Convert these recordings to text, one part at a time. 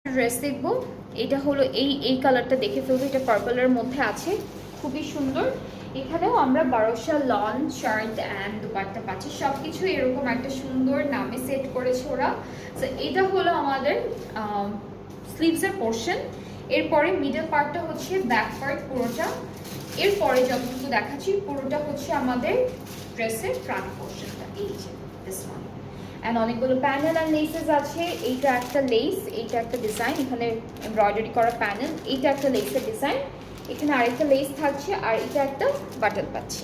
Dress দেখবো। এটা হলো এই কালারটা দেখে ফেলবো, এটা পার্পলের মধ্যে আছে, খুবই সুন্দর। এখানেও আমরা বারোশা লন শার্ট অ্যান্ড দুপাট্টা পাচ্ছি, সবকিছু এরকম একটা সুন্দর নামে সেট করেছে ওরা। তো এটা হলো আমাদের স্লিভসের পোর্শন। এরপরে মিডল পার্টটা হচ্ছে ব্যাক পার্ট পুরোটা। এরপরে যতটুকু দেখাচ্ছি পুরোটা হচ্ছে আমাদের ড্রেসের ফ্রন্ট পোর্শনটা, এই যে দিস ওয়ান। অ্যান্ড অনেকগুলো প্যানেল অ্যান্ড লেসেস আছে। এইটা একটা লেস, এইটা একটা ডিজাইন, এখানে এমব্রয়ডারি করা প্যানেল, এইটা একটা লেসের ডিজাইন, এখানে আরেকটা লেস থাকছে, আর এটা একটা বাটন পাচ্ছি।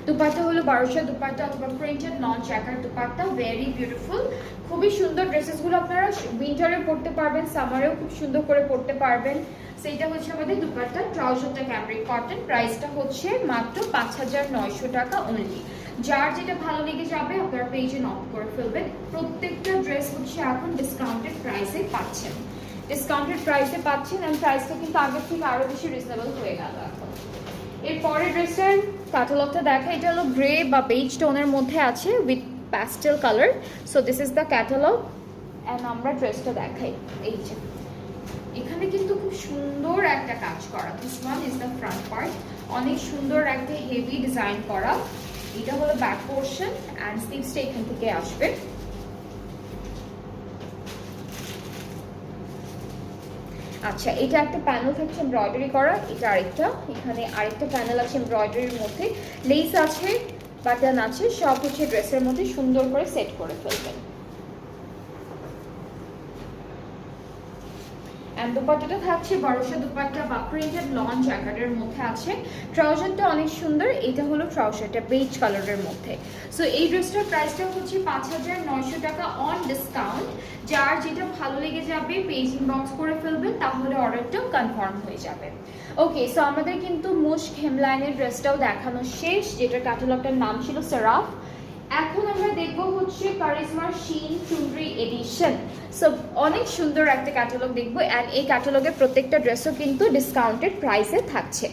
দুপাট্টা হলো বারোশা দুপাট্টা অথবা প্রিন্টেড নন চ্যাকার দুপাট্টা, ভেরি বিউটিফুল, খুবই সুন্দর। ড্রেসেসগুলো আপনারা উইন্টারে পরতে পারবেন, সামারেও খুব সুন্দর করে পরতে পারবেন। সেইটা হচ্ছে আমাদের দুপাট্টা। ট্রাউজারটা ক্যামব্রিক কটন, প্রাইসটা হচ্ছে মাত্র 5,900 টাকা অনলি। যার যেটা ভালো লেগে যাবে আপনারা পেজে নক করে ফেলবেন। প্রত্যেকটা ড্রেস হচ্ছে এখন ডিসকাউন্টেড প্রাইসে পাচ্ছেন, ডিসকাউন্টেড প্রাইসে পাচ্ছেন, এন্ড প্রাইসটা কিন্তু আগের থেকে আরো বেশি রিজনেবল হয়ে গেল এখন। এরপরের ড্রেসের ক্যাটালগটা দেখা, এটা হলো গ্রে বা বেজ টোনের মধ্যে আছে with pastel colour. So this is the catalogue and আমরা ড্রেসটা দেখাই। এই যে এখানে কিন্তু খুব সুন্দর একটা কাজ করা, this one is the front part, অনেক সুন্দর একটা হেভি ডিজাইন করা। এটা হলো ব্যাক পোর্শন অ্যান্ড স্লিভসটা এখান থেকে আসবে। আচ্ছা, এটা একটা প্যানেল থাকছে এমব্রয়ডারি করা, এটা আরেকটা, এখানে আরেকটা প্যানেল আছে এমব্রয়ডারির মধ্যে, লেস আছে, বাটন আছে, সব হচ্ছে ড্রেসের মধ্যে সুন্দর করে সেট করে ফেলবেন। দুপাট্টাটা থাকছে বারোশা দুপাট্টা বা প্রিন্টেড লন জ্যাকেটের মধ্যে আছে। ট্রাউজারটা অনেক সুন্দর, এটা হলো ট্রাউজারটা বেজ কালারের মধ্যে। সো এই ড্রেসটার প্রাইসটা হচ্ছে 5,900 টাকা অন ডিসকাউন্ট। যার যেটা ভালো লেগে যাবে পেজ ইনবক্স করে ফেলবেন, তাহলে অর্ডারটা কনফার্ম হয়ে যাবে। ওকে, সো আমাদের কিন্তু মুশক হেমলাইনের ড্রেসটাও দেখানো শেষ, যেটা ক্যাটালগটার নাম ছিল সেরাফ। এখন আমরা দেখব হচ্ছে কারিজমার শিন চুনরি এডিশন। সো অনেক সুন্দর একটা ক্যাটালগ দেখবো, অ্যান্ড এই ক্যাটালগের প্রত্যেকটা ড্রেসও কিন্তু ডিসকাউন্টেড প্রাইসে থাকছে।